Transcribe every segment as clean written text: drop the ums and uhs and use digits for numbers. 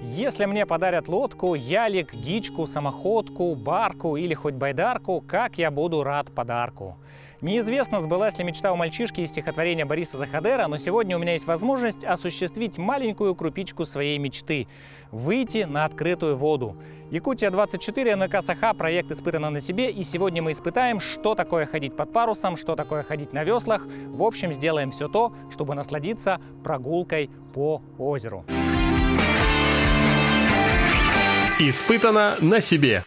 Если мне подарят лодку, ялик, гичку, самоходку, барку или хоть байдарку, как я буду рад подарку. Неизвестно, сбылась ли мечта у мальчишки из стихотворения Бориса Захадера, но сегодня у меня есть возможность осуществить маленькую крупичку своей мечты – выйти на открытую воду. Якутия-24, НК Саха, проект испытано на себе, и сегодня мы испытаем, что такое ходить под парусом, что такое ходить на веслах. В общем, сделаем все то, чтобы насладиться прогулкой по озеру. Испытано на себе.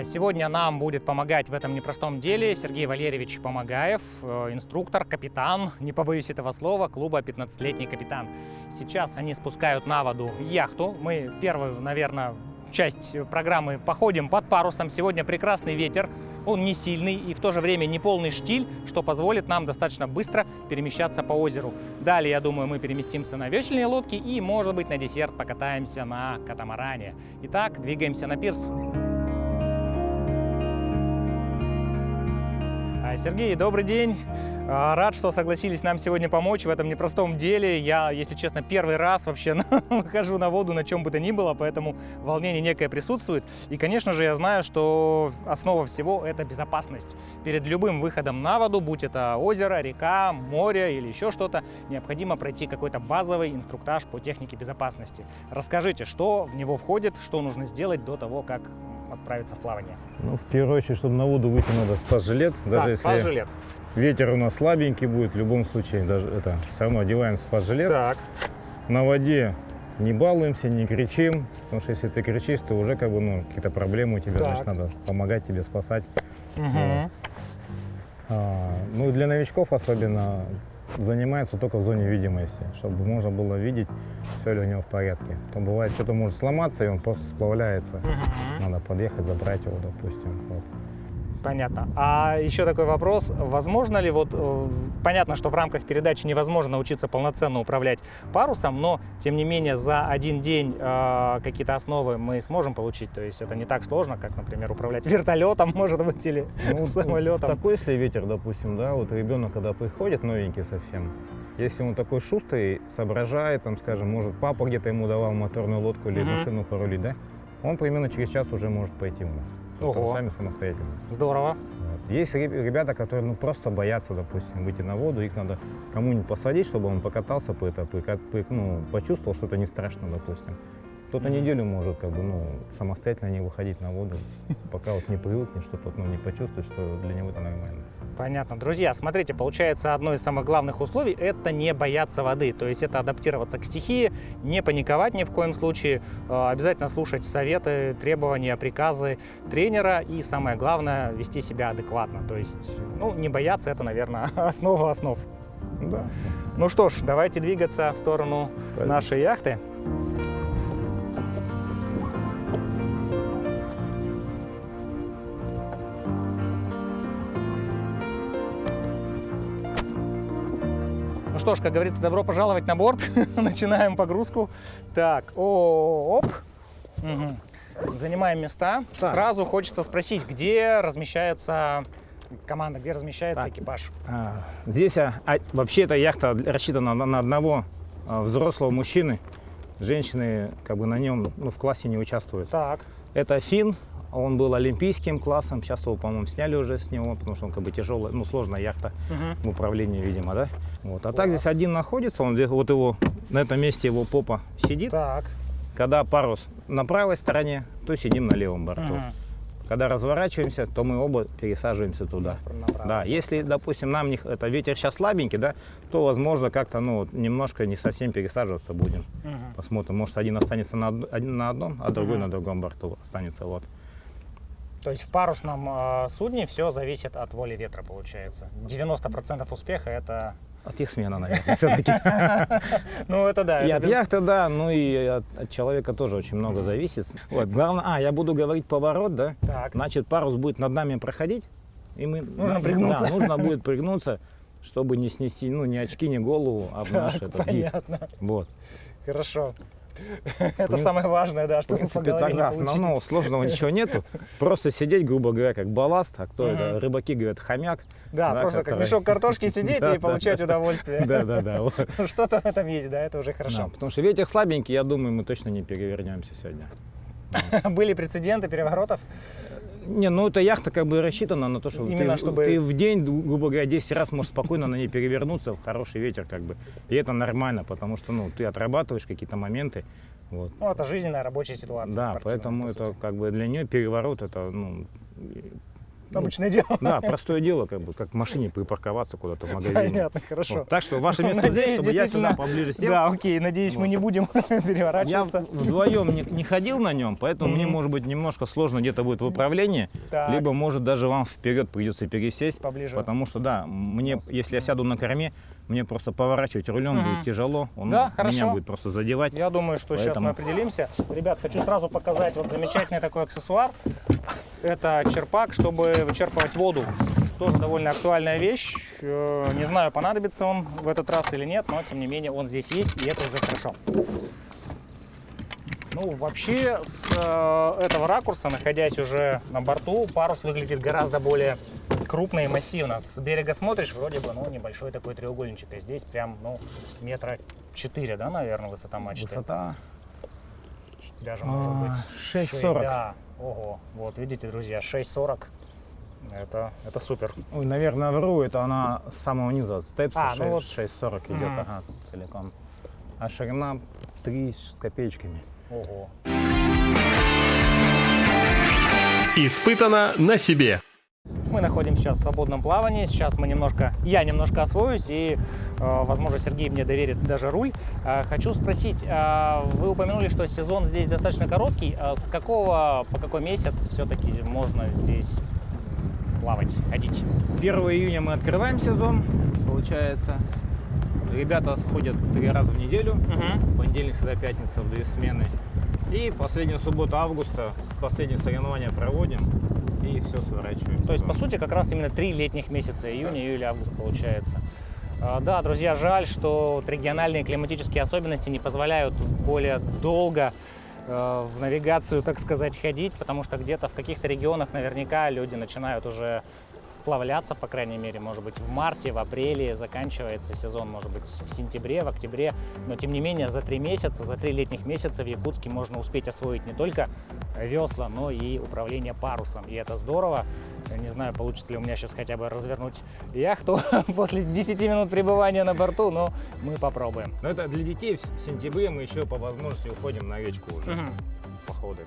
Сегодня нам будет помогать в этом непростом деле Сергей Валерьевич Помогаев, инструктор, капитан, не побоюсь этого слова, клуба «15-летний капитан». Сейчас они спускают на воду яхту. Мы первую, наверное, часть программы походим под парусом. Сегодня прекрасный ветер, он не сильный и в то же время не полный штиль, что позволит нам достаточно быстро перемещаться по озеру. Далее, я думаю, мы переместимся на весельные лодки и, может быть, на десерт покатаемся на катамаране. Итак, двигаемся на пирс. Сергей, добрый день. Рад, что согласились нам сегодня помочь в этом непростом деле. Я, если честно, первый раз вообще выхожу на воду на чем бы то ни было, поэтому волнение некое присутствует. И, конечно же, я знаю, что основа всего – это безопасность. Перед любым выходом на воду, будь это озеро, река, море или еще что-то, необходимо пройти какой-то базовый инструктаж по технике безопасности. Расскажите, что в него входит, что нужно сделать до того, как отправиться в плавание. Ну, в первую очередь, чтобы на воду выйти, надо спас-жилет. Даже если спас-жилет. Ветер у нас слабенький будет, в любом случае, даже это все равно одеваем спас-жилет. Так. На воде не балуемся, не кричим, потому что если ты кричишь, то уже как бы, какие-то проблемы у тебя, значит, надо помогать тебе спасать. Угу. Ну, для новичков особенно занимается только в зоне видимости, чтобы можно было видеть, все ли у него в порядке. То бывает, что-то может сломаться, и он просто сплавляется. Надо подъехать, забрать его, допустим. Вот. Понятно. А еще такой вопрос. Возможно ли, понятно, что в рамках передачи невозможно научиться полноценно управлять парусом, но, тем не менее, за один день какие-то основы мы сможем получить? То есть это не так сложно, как, например, управлять вертолетом, может быть, или самолетом? Такой, если ветер, допустим, да, вот ребенок, когда приходит, новенький совсем, если он такой шустрый, соображает, там, скажем, может, папа где-то ему давал моторную лодку или машину порулить, да, он примерно через час уже может пойти у нас. Сами самостоятельно. Здорово. Вот. Есть ребята, которые просто боятся, допустим, выйти на воду, их надо кому-нибудь посадить, чтобы он покатался, почувствовал, что это не страшно, допустим. Кто-то неделю может самостоятельно не выходить на воду, пока не привыкнет, что-то не почувствует, что для него это нормально. Понятно. Друзья, смотрите, получается, одно из самых главных условий – это не бояться воды. То есть это адаптироваться к стихии, не паниковать ни в коем случае, обязательно слушать советы, требования, приказы тренера и, самое главное, вести себя адекватно. То есть, не бояться – это, наверное, основа основ. Да. Ну что ж, давайте двигаться в сторону нашей яхты. Ну что ж, как говорится, добро пожаловать на борт. Начинаем погрузку. Так, оп. Угу. Занимаем места. Так. Сразу хочется спросить, где размещается команда, где размещается экипаж? Здесь вообще эта яхта рассчитана на одного взрослого мужчины. Женщины на нем в классе не участвуют. Так. Это Фин. Он был олимпийским классом, сейчас его, по-моему, сняли уже с него, потому что он тяжелая, сложная яхта в управлении, видимо, да? Вот. А так здесь один находится, он здесь, на этом месте его попа сидит. Так. Когда парус на правой стороне, то сидим на левом борту. Когда разворачиваемся, то мы оба пересаживаемся туда. Да, если, допустим, это ветер сейчас слабенький, да, то, возможно, как-то, немножко не совсем пересаживаться будем. Посмотрим, может, один останется на одном, а другой на другом борту останется, вот. То есть в парусном судне все зависит от воли ветра, получается. 90% успеха это... От их смена, наверное, все-таки. Ну, это да. И от яхты, да, и от человека тоже очень много зависит. Вот, главное, я буду говорить поворот, да? Так. Значит, парус будет над нами проходить, и мы... Нужно пригнуться. Да, нужно будет пригнуться, чтобы не снести, ни очки, ни голову об наш гид. Понятно. Вот. Хорошо. Это самое важное, да, В что принципе, по голове не тогда получить. основного сложного ничего нету. Просто сидеть, грубо говоря, как балласт, а кто это? Рыбаки говорят, хомяк. Да, да, просто как который- мешок картошки сидеть Да, и получать удовольствие. Да. Вот. Что-то в этом есть, да, это уже Да, хорошо. потому что ветер слабенький, я думаю, мы точно не перевернемся сегодня. Были прецеденты переворотов. Не, ну эта яхта как бы рассчитана на то, что Именно ты, чтобы- ты в день, грубо говоря, 10 раз можешь спокойно на ней перевернуться в хороший ветер, как бы. И это нормально, потому что, ну, ты отрабатываешь какие-то моменты. Вот. Ну, это жизненная рабочая ситуация. Да, спортивная, поэтому по это сути. как бы для нее переворот, это, ну, Обычное дело. да, простое дело, как бы, как в машине припарковаться куда-то в магазине. Понятно, хорошо. Вот. Так что ваше место здесь, Надеюсь, чтобы я сюда действительно- поближе сел. Да, окей, надеюсь, мы Вот. не будем Я переворачиваться. вдвоем не ходил на нем, поэтому мне, Мгм. может быть, немножко сложно где-то будет в управлении, Так. либо, может, даже вам вперед придется пересесть. Поближе. Потому что, да, мне, если я сяду на корме, мне просто поворачивать рулем Мгм. будет тяжело, он Да, меня хорошо. будет просто задевать. Я думаю, что сейчас мы Поэтому- определимся. Ребят, хочу сразу показать вот замечательный такой аксессуар. Это черпак, чтобы вычерпывать воду. Тоже довольно актуальная вещь. Не знаю, понадобится он в этот раз или нет, но тем не менее он здесь есть, и это уже хорошо. Ну, вообще, с этого ракурса, находясь уже на борту, парус выглядит гораздо более крупно и массивно. С берега смотришь, вроде бы, ну, небольшой такой треугольничек, а здесь прям, ну, метра 4, да, наверное, высота мачты? Высота Даже, может быть, 6,40. Да, ого, вот, видите, друзья, 6,40, это супер. Ой, наверное, вру, это она с самого низа от степса, Ну вот. 6,40 идет, Мгм. ага, целиком. А ширина 3 с копеечками. Ого. Испытано на себе. Мы находимся сейчас в свободном плавании. Сейчас я немножко освоюсь, и, возможно, Сергей мне доверит даже руль. Хочу спросить, вы упомянули, что сезон здесь достаточно короткий. С какого по какой месяц все-таки можно здесь плавать, ходить? 1 июня мы открываем сезон, получается. Ребята ходят 3 раза в неделю. Понедельник, среда, пятница в 2 смены. И последнюю субботу августа последние соревнования проводим и все сворачиваем. То есть, по сути, как раз именно 3 летних месяца, июнь, июль, август получается. Да, друзья, жаль, что вот региональные климатические особенности не позволяют более долго в навигацию, так сказать, ходить, потому что где-то в каких-то регионах наверняка люди начинают уже сплавляться, по крайней мере, может быть, в марте, в апреле заканчивается сезон, может быть, в сентябре, в октябре, но тем не менее за 3 месяца, за 3 летних месяца в Якутске можно успеть освоить не только весла, но и управление парусом, и это здорово. Не знаю, получится ли у меня сейчас хотя бы развернуть яхту после 10 минут пребывания на борту, но мы попробуем. Но это для детей в сентябре мы еще по возможности уходим на речку уже, походы.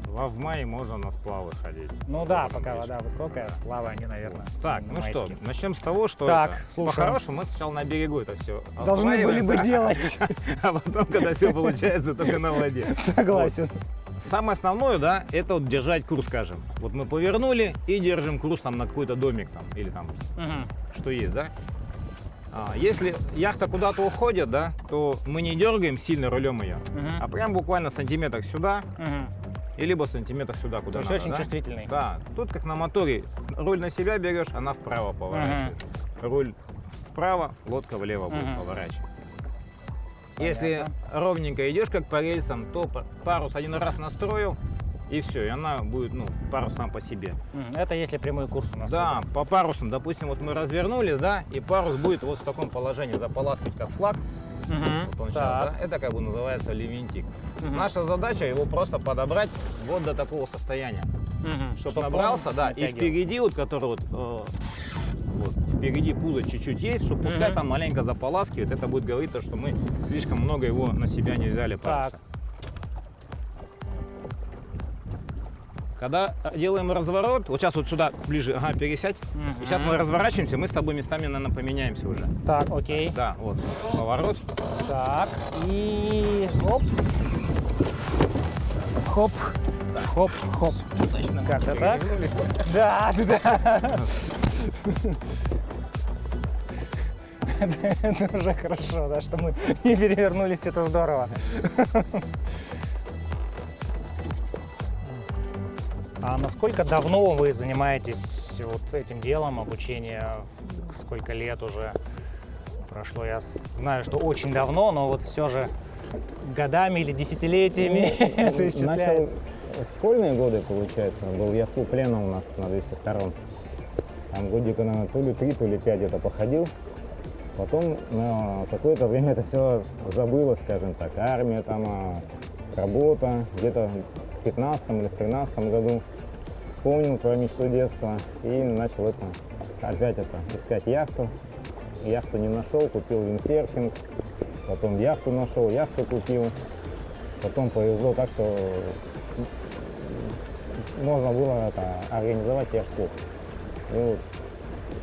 Вот. А в мае можно на сплавы ходить. Ну да, Тоже пока на вода речку. высокая, сплавы они, наверное, Так, не ну что, майские. начнем с того, что Так, это. слушаем. По-хорошему мы сначала на берегу это все Должны были бы делать. а потом, когда все получается, только на воде. Согласен. Самое основное, да, это вот держать курс, скажем. Вот мы повернули и держим курс там на какой-то домик там, или там что есть, да. Если яхта куда-то уходит, да, то мы не дергаем сильно рулем ее, а прям буквально сантиметр сюда, и либо сантиметр сюда, куда То есть надо, очень да? чувствительный. Да, тут как на моторе, руль на себя берешь, она вправо поворачивает. Руль вправо, лодка влево будет поворачивать. Если ровненько идешь как по рельсам, то парус один раз настроил, и все, и она будет, ну, парус сам по себе. Это если прямой курс у нас. Да, по парусам, допустим, вот мы развернулись, да, и парус будет вот в таком положении заполаскивать, как флаг. Вот он сейчас, да, это как бы называется левентик. Наша задача его просто подобрать вот до такого состояния, чтобы набрался, да, и впереди, вот который вот впереди пузо чуть-чуть есть, чтобы пускай там маленько заполаскивает, это будет говорить то, что мы слишком много его на себя не взяли паруса. Так. Когда делаем разворот, вот сейчас вот сюда ближе, ага, пересядь, и сейчас мы разворачиваемся, мы с тобой местами, наверное, поменяемся уже. Так, окей. Да, вот, поворот. Так, и хоп. Хоп. Хоп, хоп. Точно. Как-то так? Да, да. Это уже хорошо, да, что мы не перевернулись, это здорово. А насколько давно вы занимаетесь вот этим делом, обучение? Сколько лет уже прошло? Я знаю, что очень давно, но вот все же годами или десятилетиями это исчисляется. Начал в школьные годы, получается, был яхт-клуб «Лена» у нас на 202-м. Там годика, наверное, то ли 3, то ли 5 это походил. Потом на какое-то время это все забылось, скажем так. Армия, там, работа. Где-то в 15 или в 13 году вспомнил про мечту детства и начал опять искать яхту. Яхту не нашел, купил виндсерфинг. Потом яхту нашел, яхту купил. Потом повезло так, что можно было организовать яхт-клуб. И вот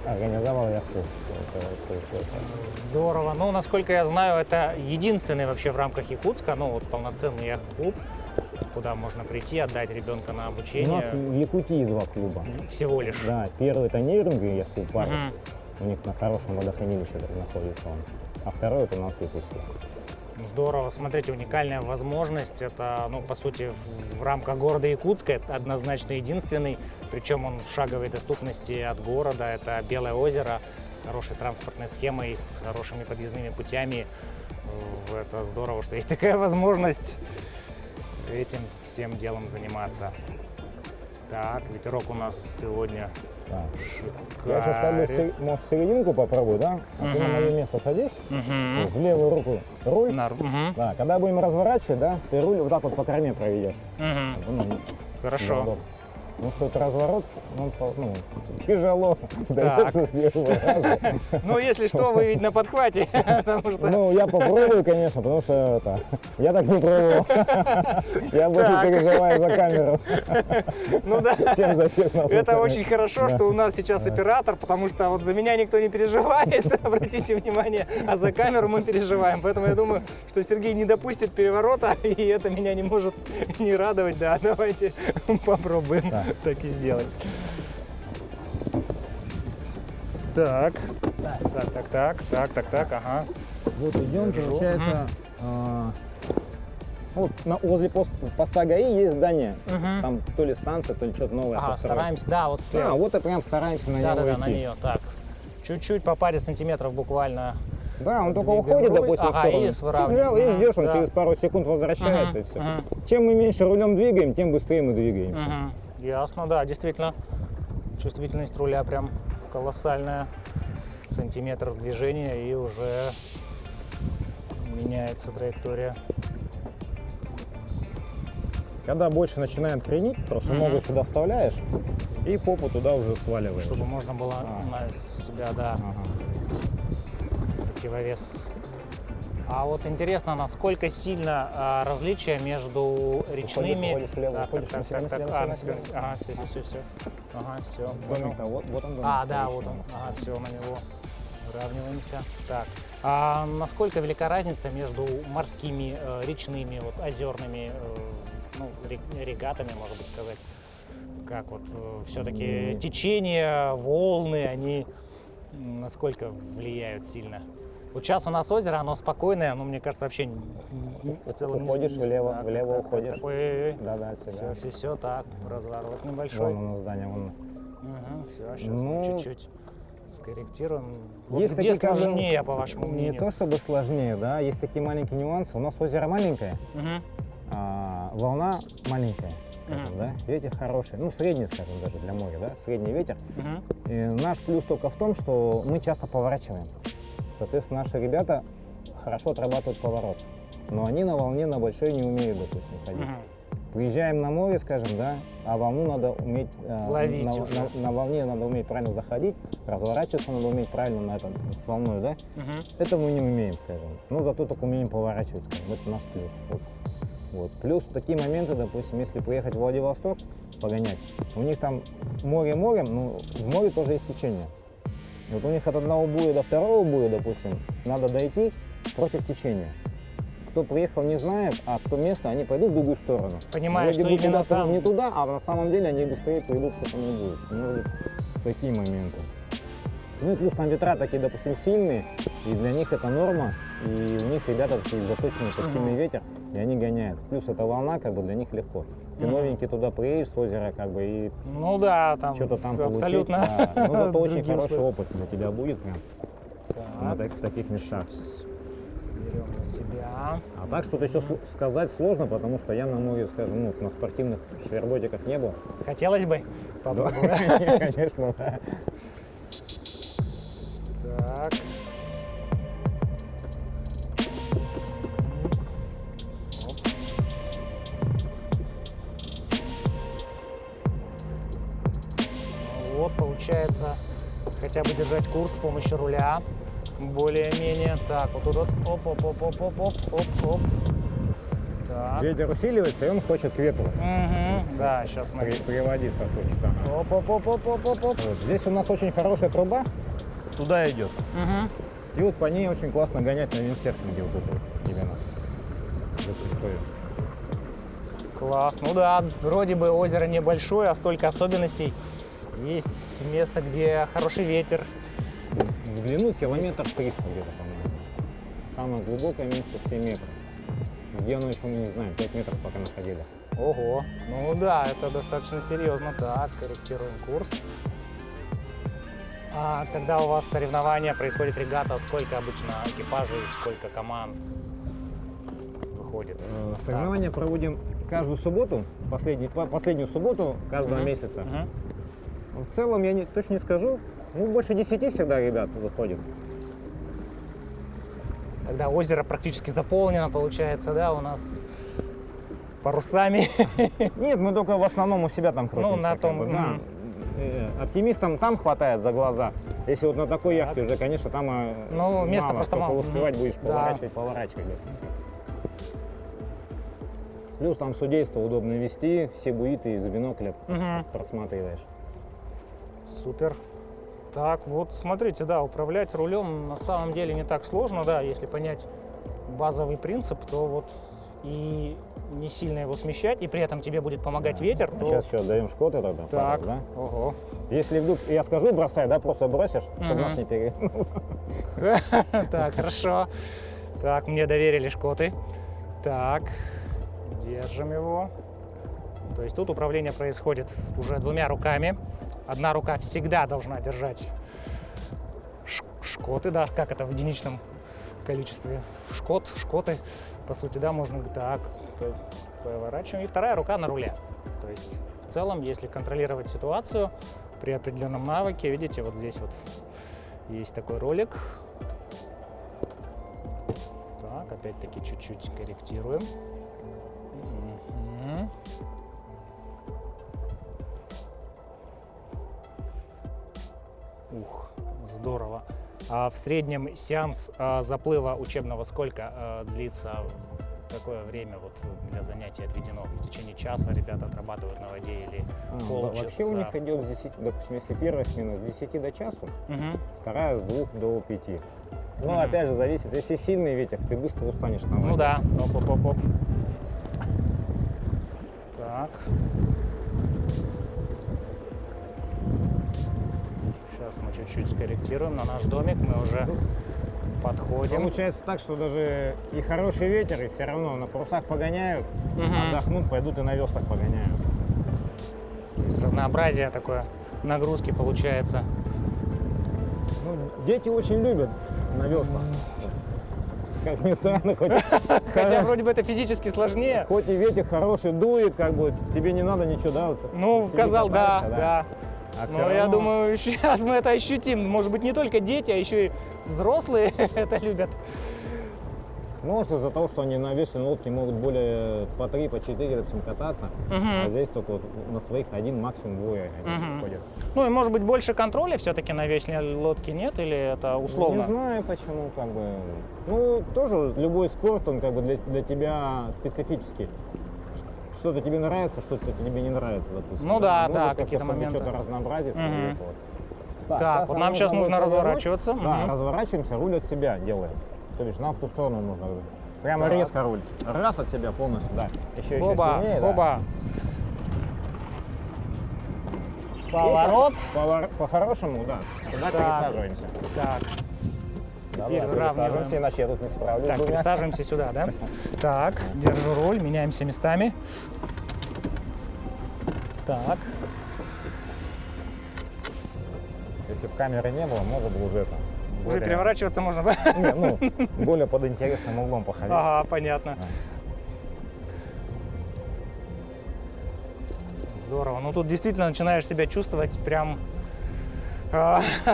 организовал яхт-клуб. Здорово. Ну, насколько я знаю, это единственный вообще в рамках Якутска, ну, вот полноценный яхт-клуб, куда можно прийти, отдать ребенка на обучение. У нас в Якутии 2 клуба. Всего лишь. Да, первый это Нейринг, яхт-клуб Парус. У них на хорошем водохранилище находится он. А второй это у нас в Якутске. Здорово. Смотрите, уникальная возможность. Это, ну, по сути, в рамках города Якутска это однозначно единственный. Причем он в шаговой доступности от города. Это Белое озеро, хорошей транспортной схемой, с хорошими подъездными путями. Это здорово, что есть такая возможность этим всем делом заниматься. Так, ветерок у нас сегодня Я сейчас шикарен. может, в серединку попробую, да? А ты на мое место садись, в левую руку руль. Да, когда будем разворачивать, да, ты руль вот так вот по корме проведешь. Ну, Хорошо. удобно. Ну что, это разворот, он тяжело дается с первого раза. Ну, если что, вы ведь на подхвате, потому что... Ну, я попробую, конечно, потому что я так не пробовал. Я больше переживаю за камеру, Ну да, чем за честно. это очень хорошо, что у нас сейчас оператор, потому что вот за меня никто не переживает, обратите внимание, а за камеру мы переживаем. Поэтому я думаю, что Сергей не допустит переворота, и это меня не может не радовать. Да, давайте попробуем так и сделать. Так, ага. Вот идем, Держу. получается, вот возле поста ГАИ есть здание. Там то ли станция, то ли что-то новое. Ага, построили. стараемся, да, вот слева. А, вот и прям стараемся на него Да, идти. на нее, так. Чуть-чуть по паре сантиметров буквально. Да, он только Двигаем уходит, руль. допустим, Ага, в сторону. и выравниваем. Взял и ждешь, он Да. через пару секунд возвращается, и все. Мгм. Чем мы меньше рулем двигаем, тем быстрее мы двигаемся. Ясно, да, действительно. Чувствительность руля прям колоссальная. Сантиметр движения, и уже меняется траектория. Когда больше начинает кренить, просто ногу сюда вставляешь и попу туда уже сваливаешь. Чтобы можно было на себя, да, противовес. А вот интересно, насколько сильно различие между речными... Уходишь влево, Так, уходишь так, на себя, так, на так, себя, а, на на себя, себя. Ага, все. Ага, все. Домик-то, вот он домик. А, да, вот он. Ага, все, на него выравниваемся. Так. А насколько велика разница между морскими, речными, вот, озерными, ну, регатами, можно быть сказать? Как вот все-таки течение, волны, они насколько влияют сильно? Вот сейчас у нас озеро, оно спокойное, но мне кажется, вообще в целом... Уходишь влево, так, влево так, уходишь. так, ой, Да, от себя. все, так, разворот небольшой. Вон оно здание, вон. Все, сейчас мы Ну, чуть-чуть скорректируем. Вот есть где такие, как бы, сложнее, по вашему Не мнению? то чтобы сложнее, да, есть такие маленькие нюансы. У нас озеро маленькое, Мгм. волна маленькая, скажем, да, ветер хороший, ну средний, скажем, даже для моря, да, средний ветер. Мгм. И наш плюс только в том, что мы часто поворачиваем. Соответственно, наши ребята хорошо отрабатывают поворот, но они на волне на большой не умеют, допустим, ходить. Мгм. Приезжаем на море, скажем, да, а волну надо уметь Ловить на, уже. на волне надо уметь правильно заходить, разворачиваться надо уметь правильно на этом с волной, да. Мгм. Это мы не умеем, скажем. Но зато только умеем поворачивать, скажем. Это наш плюс. Вот. Плюс такие моменты, допустим, если приехать в Владивосток погонять, у них там море морем, но в море тоже есть течение. Вот у них от одного буя до второго буя, допустим, надо дойти против течения. Кто приехал, не знает, а кто местный, они пойдут в другую сторону. Понимаю, Вроде что бы именно куда-то там. не туда, а на самом деле они быстрее пойдут к этому будет. Может быть, такие моменты. Ну и плюс там ветра такие, допустим, сильные, и для них это норма, и у них ребята такие заточены под сильный ветер, и они гоняют. Плюс эта волна, как бы, для них легко. Ты новенький туда приедешь с озера, как бы, и Ну да, там что-то там абсолютно. получить. Да. Ну зато очень другим хороший условиям. опыт для тебя будет прям Так, в таких местах. берем себя. А так что-то еще сказать сложно, потому что я на море, скажем, на спортивных шверботиках не был. Хотелось бы попробовать. Конечно, да. Так. Оп. Вот, получается, хотя бы держать курс с помощью руля. Более-менее. Так, вот тут вот. Оп. Так. Ветер усиливается, и он хочет к ветру. Угу. Да, сейчас мы... Приводиться хочет. Ага. Оп. Вот. Здесь у нас очень хорошая труба, туда идет. Угу. И вот по ней очень классно гонять на виндсерфинге вот эту именно. Эту историю. Класс. Ну да, вроде бы озеро небольшое, а столько особенностей. Есть место, где хороший ветер. В длину километр 300 где-то, по-моему. Самое глубокое место 7 метров. Где оно еще, мы не знаем, 5 метров пока находили. Ого. Ну да, это достаточно серьезно. Так, корректируем курс. А когда у вас соревнования, происходит регата, сколько обычно экипажей, сколько команд выходит? на старт? Соревнования проводим каждую субботу, последнюю субботу каждого месяца. Мгм. В целом, я точно не скажу, больше 10 всегда ребят выходит. Когда озеро практически заполнено, получается, да, у нас парусами. Нет, мы только в основном у себя там крутимся. Ну, на том, как бы, да. Оптимистам там хватает за глаза. Если вот на такой яхте уже, конечно, там Ну, места мало, просто только мало. успевать будешь Да. поворачивать. Плюс там судейство удобно вести, все буиты из бинокля Мгм. просматриваешь. Супер. Так, вот смотрите, да, управлять рулем на самом деле не так сложно, да, если понять базовый принцип, то вот и не сильно его смещать, и при этом тебе будет помогать ветер, то... Сейчас еще даем шкоты тогда. Так, да? ого. Если вдруг я скажу бросай, да, просто бросишь, чтобы Мгм. нас не перевернул. Так, хорошо. Так, мне доверили шкоты. Так, держим его. То есть тут управление происходит уже двумя руками. Одна рука всегда должна держать шкоты, да, как это в единичном количестве. Шкоты, по сути, да, можно так поворачиваем. И вторая рука на руле. То есть в целом, если контролировать ситуацию при определенном навыке, видите, вот здесь вот есть такой ролик. Так, опять-таки чуть-чуть корректируем. Мгм. Ух, здорово. А в среднем сеанс заплыва учебного сколько длится? Какое время вот для занятий отведено? В течение часа ребята отрабатывают на воде или полчаса? Вообще у них идет, с 10, допустим, если первая смена с 10 до часу, Мгм. вторая с 2 до 5. Ну, Мгм. опять же, зависит. Если сильный ветер, ты быстро устанешь на воде. Ну да. Оп. Так. Сейчас мы чуть-чуть скорректируем на наш домик. Мы уже подходим. Получается так, что даже и хороший ветер, и все равно на парусах погоняют, Мгм. отдохнут, пойдут и на веслах погоняют. То есть разнообразие такое нагрузки получается. Ну, дети очень любят на веслах. Как ни странно, Хотя вроде бы это физически сложнее. хоть и ветер хороший дует, как бы тебе не надо ничего, да? Вот, Ну, сиди, казал, да, катайся, да. А Но всё я равно- думаю, сейчас мы это ощутим. Может быть, не только дети, а еще и взрослые это любят. Может, из-за того, что они на весельной лодке могут более по 3, по 4, допустим, кататься, Мгм. а здесь только вот на своих один, максимум двое они Мгм. ходят. Ну и может быть больше контроля все-таки на весельной лодке нет, или это условно? Не знаю почему, как бы. Ну, тоже любой спорт, он как бы для тебя специфический. Что-то тебе нравится, что-то тебе не нравится, допустим. Ну да, Может, да, как-то, какие-то чтобы моменты. что-то разнообразить. Мгм. своё, вот. Так, вот нам сейчас нужно будет развернуть. разворачиваться. Да, Мгм. разворачиваемся, руль от себя делаем. То есть нам в ту сторону нужно. Прямо Так. резко руль. Раз от себя полностью, да. Еще Оба, сильнее, да. оба. Поворот. По-хорошему, да. Сюда Так. пересаживаемся. Так, Давай, выравниваем. пересаживаемся, иначе я тут не справлюсь. так, двумя. пересаживаемся сюда, да? Так, держу руль, меняемся местами. Так, Если бы камеры не было, можно было уже это Уже более- переворачиваться можно. Не, ну, более под интересным углом походить. Ага, понятно. Здорово. Ну тут действительно начинаешь себя чувствовать прям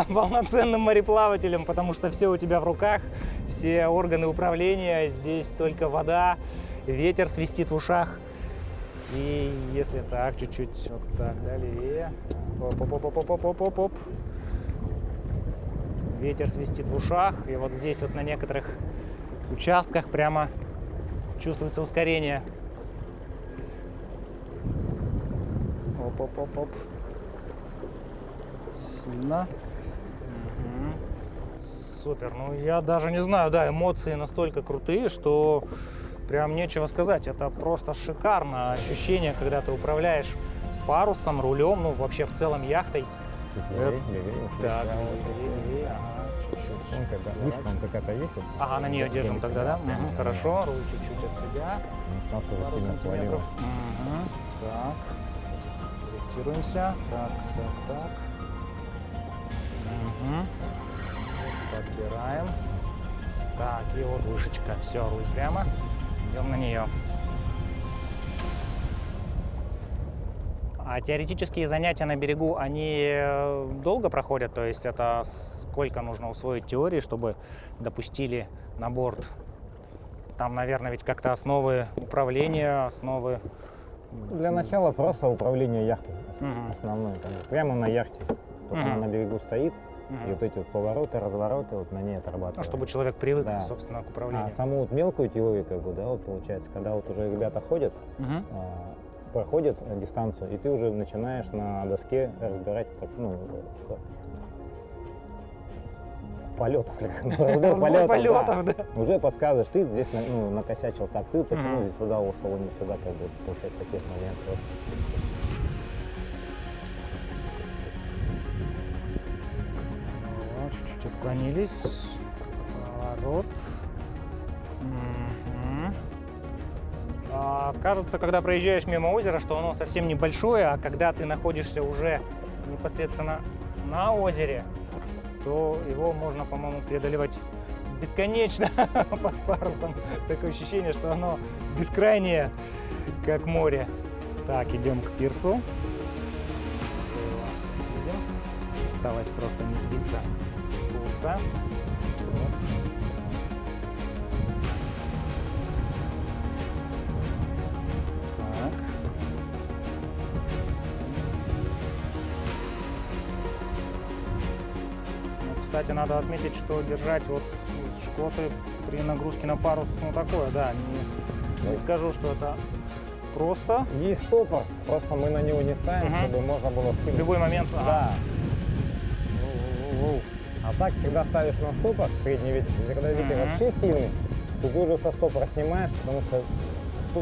полноценным мореплавателем, потому что все у тебя в руках, все органы управления, здесь только вода, ветер свистит в ушах. И если так, чуть-чуть вот так, да, левее. Оп-оп-оп-оп-оп-оп-оп. Ветер свистит в ушах, и вот здесь вот на некоторых участках прямо чувствуется ускорение. Оп-оп-оп-оп. Сильно. Мгм. Супер. Ну, я даже не знаю, да, эмоции настолько крутые, что прям нечего сказать. Это просто шикарно. Ощущение, когда ты управляешь парусом, рулем, ну, вообще в целом яхтой. Левее, левее. Так, Да, левее, ага, чуть-чуть. он когда, мышка, он какая-то есть? Вот? Ага, на нее держим тогда, да? Да, Мгм, да, хорошо, руль чуть-чуть от себя. Там что-то Пару сильно сантиметров. свалилось. Мгм, так. Корректируемся. Так, так, так. Мгм. Подбираем. Так, и вот вышечка. Все, руль прямо. Идем на нее. А теоретические занятия на берегу, они долго проходят? То есть это сколько нужно усвоить теории, чтобы допустили на борт? Там, наверное, ведь как-то основы управления, основы... Для начала просто управление яхтой Мгм. основное. Там, прямо на яхте. Вот она Мгм. на берегу стоит, Мгм. и вот эти вот повороты, развороты вот на ней отрабатывают. Ну, чтобы человек привык, Да. собственно, к А управлению. саму вот мелкую теорию, как бы, да, вот получается, когда вот уже ребята ходят, Мгм. проходят дистанцию, и ты уже начинаешь на доске разбирать, как, ну, полетов, Разбор полетов, да. Уже подсказываешь, ты здесь ну, накосячил так, ты почему Мгм. здесь сюда ушел, а не сюда, как бы, получается, таких моментов. Вот, чуть-чуть отклонились. Поворот. Мгм. Кажется, когда проезжаешь мимо озера, что оно совсем небольшое, а когда ты находишься уже непосредственно на озере, то его можно, по-моему, преодолевать бесконечно под парусом. Такое ощущение, что оно бескрайнее, как море. Так, идем к пирсу. Видим. Осталось просто не сбиться с курса. Вот. Так. Ну, кстати, надо отметить, что держать вот шкоты при нагрузке на парус, ну такое, да, не скажу, что это просто. Есть стопор, просто мы на него не ставим, Мгм. чтобы можно было В скинуть. любой момент. Да. Ага. Воу-воу-воу. А так всегда ставишь на стопор средний ветер. Если когда ветер Мгм. вообще сильный, то ты уже со стопора снимаешь, потому что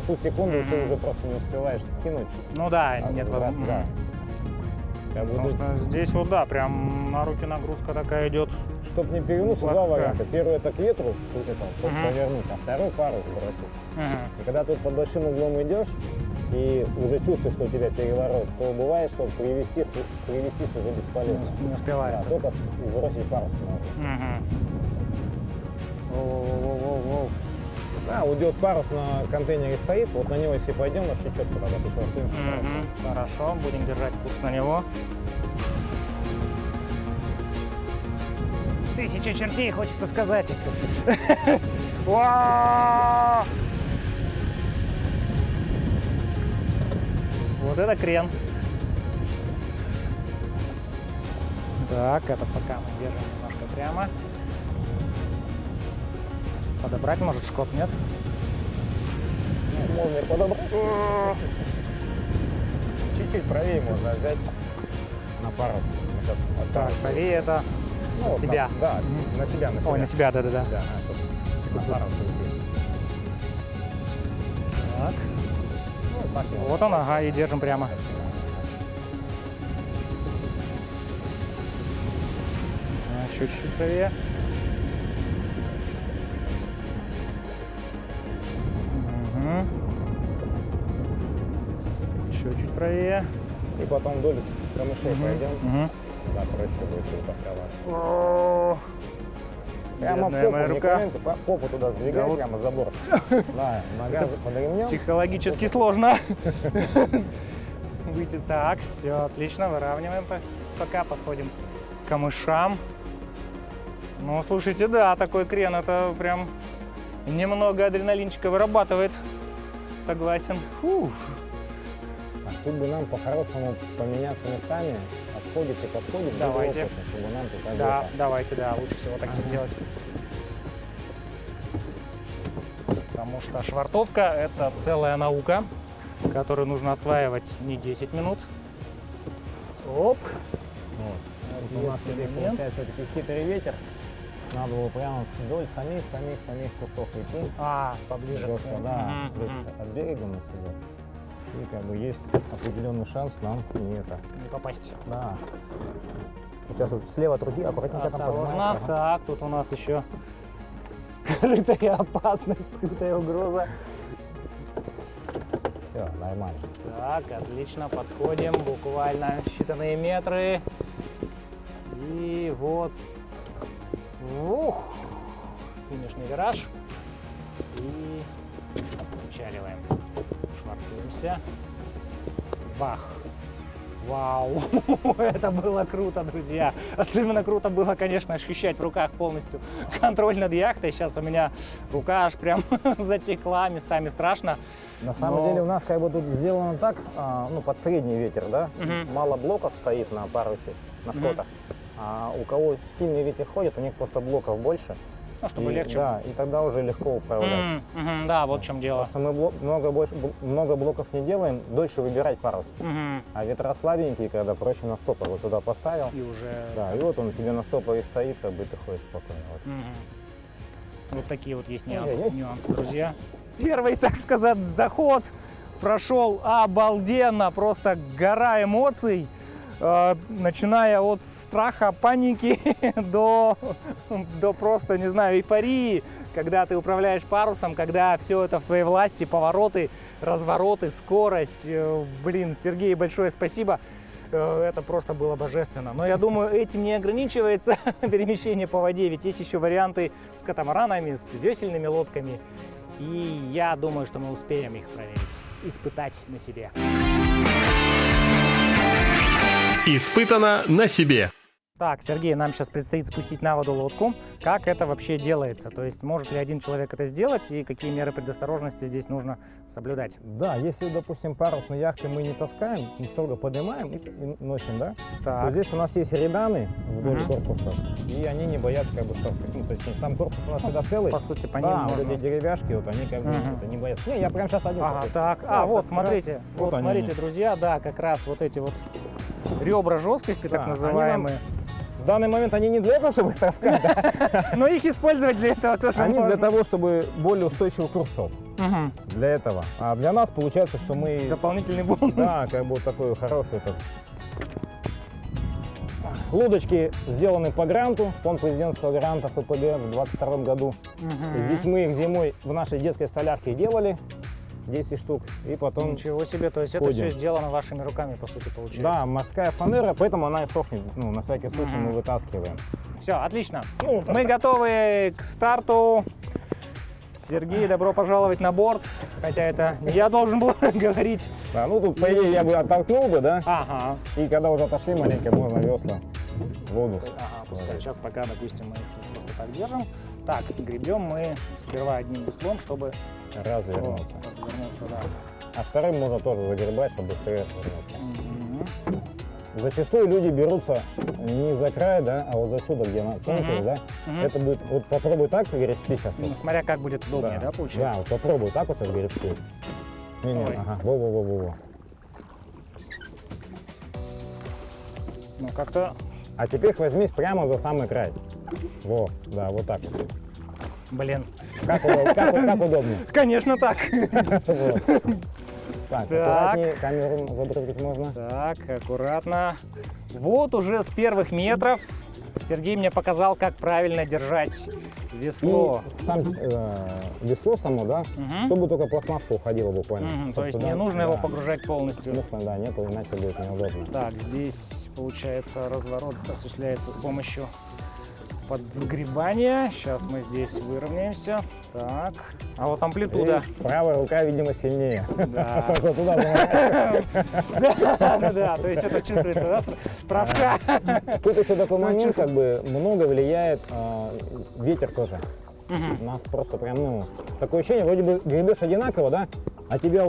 ту секунду ты Мгм. уже просто не успеваешь скинуть. Ну да, А нет раз, возможности. да. Как бы Потому тут, что здесь вот да, прям на руки нагрузка такая идет. чтоб не перевернуться, два Плохая. варианта. Первый это к ветру, тут это, Мгм. повернуть, а второй парус бросить. Мгм. И когда ты под большим углом идешь и уже чувствуешь, что у тебя переворот, то бывает, что привестись уже бесполезно. Не Да, успевается. только бросить парус можно. Мгм. Воу-воу-воу-воу-воу. Да, уйдет парус на контейнере стоит, вот на него если пойдем, вообще четко тогда ты Мгм. Хорошо, будем держать курс на него. 1000 чертей, хочется сказать. Уа! Вот это крен. Так, это пока мы держим немножко прямо. Подобрать может шкот, нет? Можно и подобрать. Чуть-чуть правее можно взять на парус. Мы сейчас от Так, паруса. правее это Ну, от вот себя. так, да, на себя, на себя. Ой, на себя, да-да-да. Да, чтоб на парус уйти. Так. Ну, так его. Вот он, ага, и держим прямо. Еще чуть-чуть правее. Мгм. Еще чуть правее. И потом вдоль камышей Мгм. пойдем. Мгм. Да, проще будет перепарковаться. О, Прямо Бедная попу, моя не рука. коленку, попу туда сдвигай, Да вот. прямо за борт. Да, нога под ремнем. Психологически сложно. Выйти так, все, отлично, выравниваем, пока подходим к камышам. Ну, слушайте, да, такой крен, это прям немного адреналинчика вырабатывает. Согласен. Фух. Тут бы нам по-хорошему поменяться местами, отходит и подходит. Давайте. Опыта, чтобы нам тут Да, отдельно. давайте, да, лучше всего так и сделать. Потому что швартовка – это целая наука, которую нужно осваивать не 10 минут. Оп. Вот. Тут у нас теперь получается все-таки хитрый ветер. Надо было прямо вдоль самих кустов идти. Поближе. Просто, да, Мгм, то есть мгм. от берега мы сюда. И как бы есть определенный шанс нам не это. Не попасть. Да. Сейчас вот слева от руки аккуратненько там Осторожно. поднимаешься. Так, тут у нас еще скрытая опасность, скрытая угроза. Все, нормально. Так, отлично, подходим, буквально считанные метры. И вот, ух, финишный вираж. И отчаливаем, швартуемся. Бах. Вау, это было круто, друзья. Особенно круто было, конечно, ощущать в руках полностью контроль над яхтой. Сейчас у меня рука аж прям затекла, местами страшно. На самом Но- деле у нас как бы тут сделано так, ну под средний ветер, да? Мгм. Мало блоков стоит на парусе, на Мгм. скотах. А у кого сильный ветер ходит, у них просто блоков больше. Ну, чтобы И, легче. Да, и тогда уже легко управлять. Да, вот в чем дело. Просто мы много блоков не делаем, дольше выбирать парус. Мгм. А ветра слабенькие, когда проще на стопор. Вот туда поставил. И уже... Да, и вот он тебе на стопове стоит, как бы ты ходишь спокойно. Вот. Мгм. Вот такие вот есть Ой-ой-ой. нюансы, друзья. Первый, так сказать, заход прошел обалденно, просто гора эмоций, начиная от страха, паники до просто, не знаю, эйфории, когда ты управляешь парусом, когда все это в твоей власти, повороты, развороты, скорость. Блин, Сергей, большое спасибо. Это просто было божественно. Но я думаю, этим не ограничивается перемещение по воде, ведь есть еще варианты с катамаранами, с весельными лодками. И я думаю, что мы успеем их проверить, испытать на себе. Испытано на себе. Так, Сергей, нам сейчас предстоит спустить на воду лодку. Как это вообще делается? То есть может ли один человек это сделать и какие меры предосторожности здесь нужно соблюдать? Да, если, допустим, парус на яхте мы не таскаем, мы строго поднимаем и носим, да? То Так, здесь у нас есть реданы вдоль Мгм. корпуса, и они не боятся как бы шторхать. Ну, то есть сам корпус у нас всегда целый. по сути, по ним Да, вот можно... эти деревяшки, вот они как бы Мгм. это, не боятся. Не, я прям сейчас один. Ага, такой. так. Да, Вот, как смотрите. раз Вот, они, смотрите, они. друзья, да, как раз вот эти вот ребра жесткости, Да, так они называемые. В данный момент они не для этого, чтобы их таскать, да? Но их использовать для этого тоже Они можно. для того, чтобы более устойчивый курс шел. Мгм. Для этого. А для нас получается, что мы... Дополнительный бонус. Да, как бы вот такой хороший этот. Лодочки сделаны по гранту, фонд президентского гранта ФПГ в 2022 году. Мгм. С детьми их зимой в нашей детской столярке делали, 10 штук, и потом... Ничего себе, то есть это ходим. все сделано вашими руками, по сути, получается. Да, морская фанера, поэтому она и сохнет, ну, на всякий случай Мгм. мы вытаскиваем. Все, отлично. Мы готовы к старту. Сергей, добро пожаловать на борт. Хотя это не я должен был говорить. Да, ну тут, по идее, я бы оттолкнул бы, да, Ага. и когда уже отошли маленько, можно весла в воду. Ага, пускай. Сейчас пока, допустим, мы их просто так держим. Так, гребем мы сперва одним веслом, чтобы Развернуться. развернуться, да. А вторым можно тоже загребать, чтобы быстрее развернуться. Мгм. Зачастую люди берутся не за край, да, а вот за сюда, где она тонкая, Мгм. да. Мгм. Это будет, вот попробуй так гребсти сейчас. Ну, смотря как будет удобнее, да, получается? Да, вот попробуй так вот сейчас гребсти. Не, Ой. ага, во-во-во-во. Ну, как-то, А теперь возьмись прямо за самый край. Во, да, вот так вот. блин. Как удобнее. Конечно так. Вот. Так, Так. аккуратнее, камеру задрыгать можно. Так, аккуратно. Вот уже с первых метров Сергей мне показал, как правильно держать весло. И сам весло само, да, Мгм. чтобы только пластмасска уходила буквально. Мгм, то Чтоб есть туда- не нужно его да. погружать полностью. Смысла, да, нету, иначе будет неудобно. Так, здесь получается разворот осуществляется с помощью подгребания. Сейчас мы здесь выровняемся. Так. А вот амплитуда. И правая рука, видимо, сильнее. Да. Туда заморать. Да, то есть это чувствуется, да? Правка. Тут еще такой момент, как бы много влияет ветер тоже. У нас просто прям, ну, такое ощущение, вроде бы гребешь одинаково, да, а тебя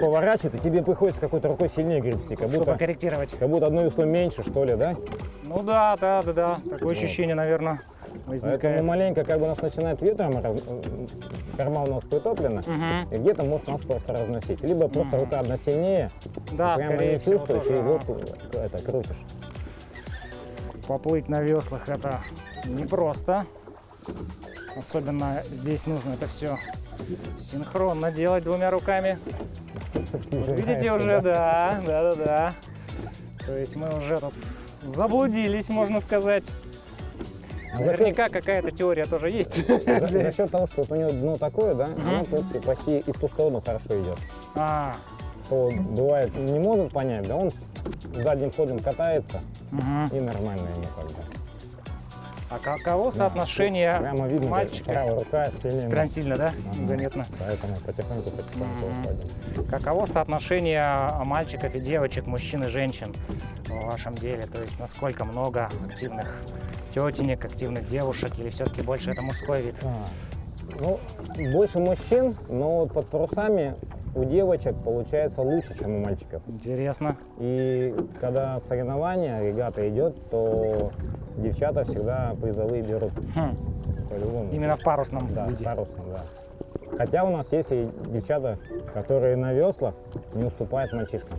поворачивает, и тебе приходится какой-то рукой сильнее гребсти, как Чтобы будто, корректировать. как будто одно весло меньше, что ли, да? Ну да. Такое ощущение, наверное, возникает. Поэтому маленько как бы нас начинает ветром, корма у нас притоплена, и где-то может нас просто разносить. Либо просто рука одна сильнее, Да, прямо скорее не всего, чувствуешь, и тоже. вот это крутишь. Поплыть на веслах это непросто. Особенно здесь нужно это все синхронно делать двумя руками. Вот видите уже, да. То есть мы уже тут заблудились, можно сказать. Наверняка какая-то теория тоже есть. За счет того, что у нее дно такое, да, оно просто почти и в ту сторону хорошо идет. То бывает, не может понять, да, он задним ходом катается, и нормально ему как бы. А каково соотношение Прямо видно, мальчиков? правая рука сильнее. Прям сильно, да? Заметно. Поэтому потихоньку уходим. Каково соотношение мальчиков и девочек, мужчин и женщин в вашем деле? То есть насколько много активных тетенек, активных девушек, или все-таки больше это мужской вид? Ну, больше мужчин, но вот под парусами у девочек получается лучше, чем у мальчиков. Интересно. И когда соревнования, регата идет, то девчата всегда призовые берут. По-любому. Именно в парусном Да, виде. в парусном, да. Хотя у нас есть и девчата, которые на веслах не уступают мальчишкам.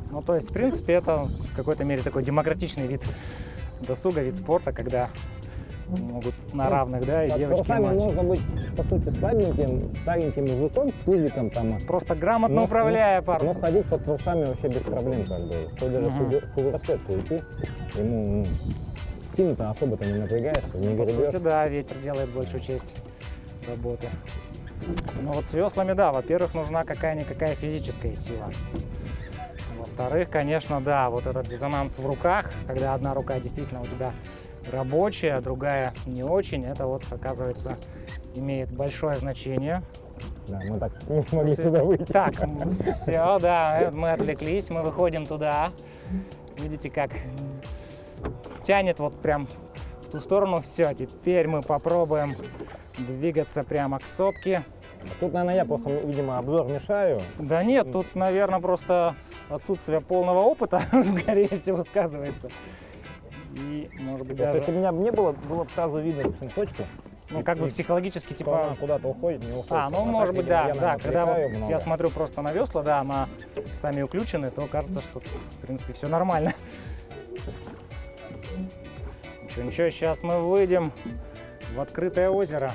Ну, то есть, в принципе, это в какой-то мере такой демократичный вид досуга, вид спорта, когда могут на равных, да, и Под девочки, и парусами мальчики. можно быть, по сути, слабеньким, стареньким мужиком с пузиком там. Просто грамотно управляя Но парусом. ходить под парусами вообще без проблем, как бы. Хоть даже в фугросетку идти, ему сильно-то особо-то не напрягаешься, не По гребешь. сути, да, ветер делает большую часть работы. Но вот с веслами, да, во-первых, нужна какая-никакая физическая сила. Во-вторых, конечно, да, вот этот диссонанс в руках, когда одна рука действительно у тебя рабочая, а другая не очень, это вот, оказывается, имеет большое значение. Да, мы так не смогли туда выйти. Так, все, да, мы отвлеклись, мы выходим туда. Видите, как тянет вот прям в ту сторону. Все, теперь мы попробуем двигаться прямо к сопке. Тут, наверное, я просто, видимо, обзор мешаю. Да нет, тут, наверное, просто отсутствие полного опыта, скорее всего, сказывается. И, может быть, Просто даже, если меня бы не было, было бы сразу видно, допустим, точку. ну, как бы психологически, Типа она типа... куда-то уходит, не уходит. Ну, так, может быть, видимо, да, я, да, наверное, когда вот отвлекаю много. я смотрю просто на весла, да, на сами уключены, то кажется, что, в принципе, все нормально. Ничего, сейчас мы выйдем в открытое озеро.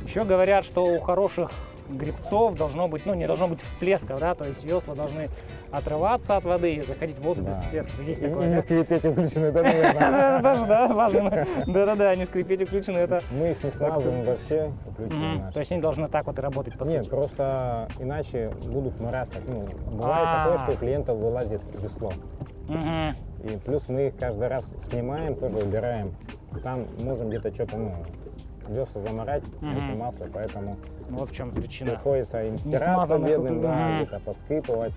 Еще говорят, что у хороших гребцов должно быть, ну, не должно быть всплесков, да, то есть весла должны отрываться от воды и заходить в воду без всплесков. Есть И такое, не да? скрипеть уключены, да, наверное. Это тоже, да, важно. Да-да-да, не скрипеть уключены, это... Мы их не смазываем вообще, уключены наши. То есть они должны так вот и работать, по Нет, сути. просто иначе будут мораться. Ну, бывает такое, что у клиентов вылазит весло. Мгм. И плюс мы их каждый раз снимаем, тоже убираем. Там можем где-то что-то, ну, весла заморать, это масло, поэтому Ну, вот в чем причина. приходится им стираться смазанных бедным, да, Мгм. где-то подскипывать.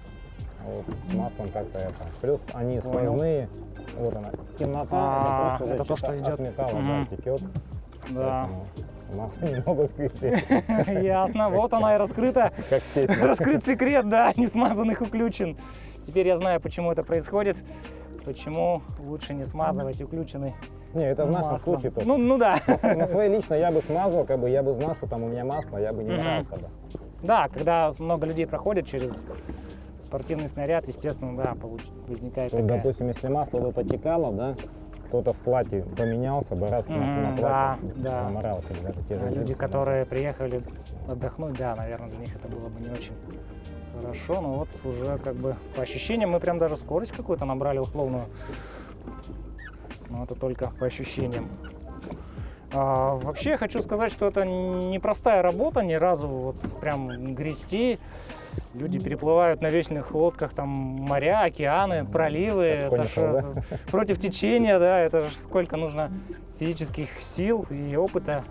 А вот с маслом как-то это. Плюс они сквозные. Вот она, темнота, это это просто то, уже что чисто идет. от металла, Мгм. да, текет. Да. Поэтому масло немного скрипит, Ясно. Вот она и раскрыта. как песня. Раскрыт секрет, да, не смазанных уключен. Теперь я знаю, почему это происходит. Почему лучше не смазывать уключенный Не, это в нашем маслом. случае только. Ну да. На своей лично я бы смазал, как бы я бы знал, что там у меня масло, я бы не морался бы. Да, когда много людей проходят через спортивный снаряд, естественно, да, возникает Вот, такая... допустим, если масло бы потекало, да, кто-то в платье поменялся бы, раз на да, платье да. заморался, даже те же А люди, джинсы, да. которые приехали отдохнуть, да, наверное, для них это было бы не очень хорошо. Но вот уже как бы по ощущениям мы прям даже скорость какую-то набрали условную. Но это только по ощущениям. Вообще хочу сказать, что это непростая работа, ни разу вот прям грести. Люди переплывают на весельных лодках там моря, океаны, проливы. Это ж против течения, да, это же сколько нужно физических сил и опыта.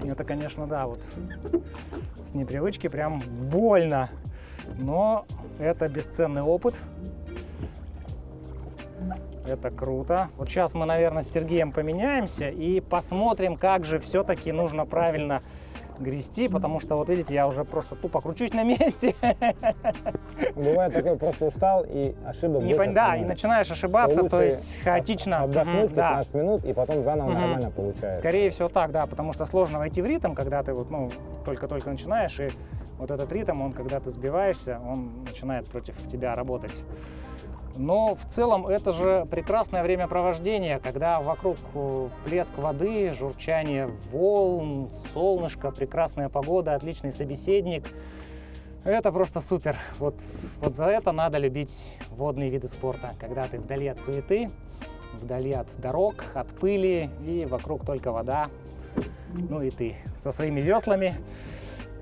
Это, конечно, да, вот с непривычки прям больно, но это бесценный опыт. Это круто. Вот сейчас мы, наверное, с Сергеем поменяемся и посмотрим, как же все-таки нужно правильно грести, потому что, вот видите, я уже просто тупо кручусь на месте. Бывает такой, просто устал и ошибок. Да, и начинаешь ошибаться, то есть хаотично. Отдохнуть 15 минут и потом заново нормально получается. Скорее всего так, да, потому что сложно войти в ритм, когда ты вот, только-только начинаешь, и вот этот ритм, он, когда ты сбиваешься, он начинает против тебя работать. Но в целом это же прекрасное времяпровождение, когда вокруг плеск воды, журчание волн, солнышко, прекрасная погода, отличный собеседник. Это просто супер. Вот за это надо любить водные виды спорта, когда ты вдали от суеты, вдали от дорог, от пыли, и вокруг только вода. Ну и ты со своими веслами,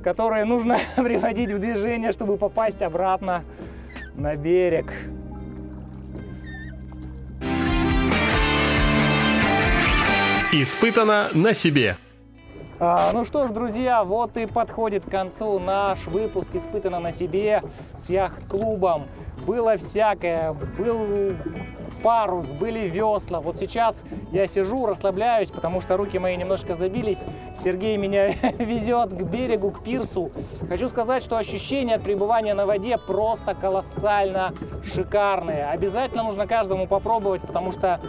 которые нужно приводить в движение, чтобы попасть обратно на берег. Испытано на себе. Ну что ж, друзья, вот и подходит к концу наш выпуск «Испытано на себе» с яхт-клубом. Было всякое, был парус, были весла. Вот сейчас я сижу, расслабляюсь, потому что руки мои немножко забились. Сергей меня везет к берегу, к пирсу. Хочу сказать, что ощущения от пребывания на воде просто колоссально шикарные. Обязательно нужно каждому попробовать, потому что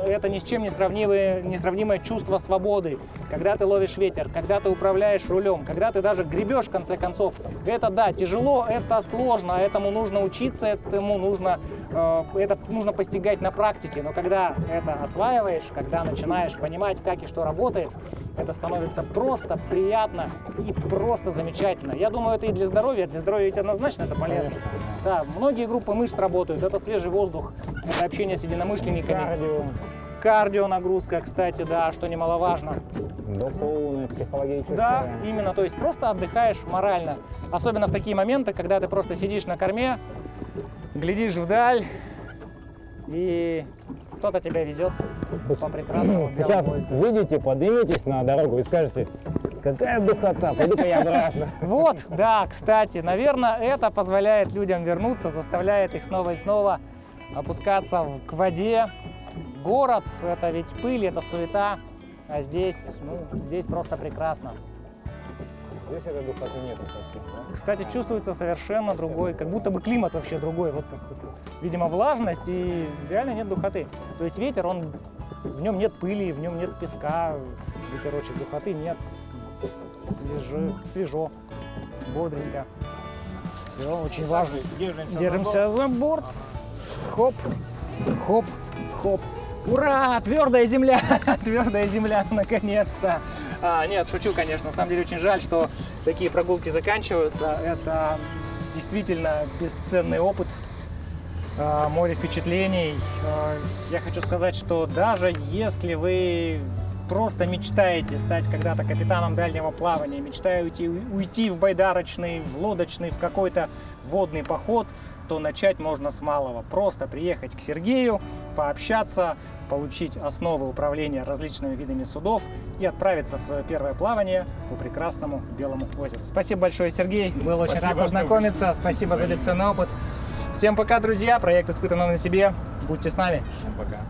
это ни с чем не сравнимое чувство свободы. Когда ты ловишь ветер, когда ты управляешь рулем, когда ты даже гребешь, в конце концов. Это, да, тяжело, это сложно, этому нужно учиться, это нужно постигать на практике. Но когда это осваиваешь, когда начинаешь понимать, как и что работает, это становится просто приятно и просто замечательно. Я думаю, это и для здоровья ведь однозначно это полезно. Да, многие группы мышц работают, это свежий воздух, это общение с единомышленниками. Кардио нагрузка, кстати, да, что немаловажно. Духовная, психологическая. Да, именно, то есть просто отдыхаешь морально. Особенно в такие моменты, когда ты просто сидишь на корме, глядишь вдаль, и кто-то тебя везет по прекрасному Сейчас белому озеру. выйдете, подниметесь на дорогу и скажете: какая духота, пойду-ка я обратно. Вот, да, кстати, наверное, это позволяет людям вернуться, заставляет их снова и снова опускаться к воде. Город — это ведь пыль, это суета, а здесь просто прекрасно. Здесь этой духоты нету совсем, да? Кстати, чувствуется совершенно другой, как будто бы климат вообще другой. Вот, видимо, влажность и реально нет духоты. То есть ветер, в нем нет пыли, в нем нет песка, ветерочек, духоты нет. Свежо, бодренько. Все, очень важно. Держимся за борт. Хоп, хоп, хоп. Ура! Твердая земля! Твердая земля, наконец-то! Нет, шучу, конечно. На самом деле очень жаль, что такие прогулки заканчиваются. Это действительно бесценный опыт, море впечатлений. Я хочу сказать, что даже если вы просто мечтаете стать когда-то капитаном дальнего плавания, мечтаете уйти в байдарочный, в лодочный, в какой-то водный поход, то начать можно с малого. Просто приехать к Сергею, пообщаться, получить основы управления различными видами судов и отправиться в свое первое плавание по прекрасному Белому озеру. Спасибо большое, Сергей. Был очень рад познакомиться. Спасибо за бесценный опыт. Всем пока, друзья. Проект «Испытано на себе». Будьте с нами. Всем пока.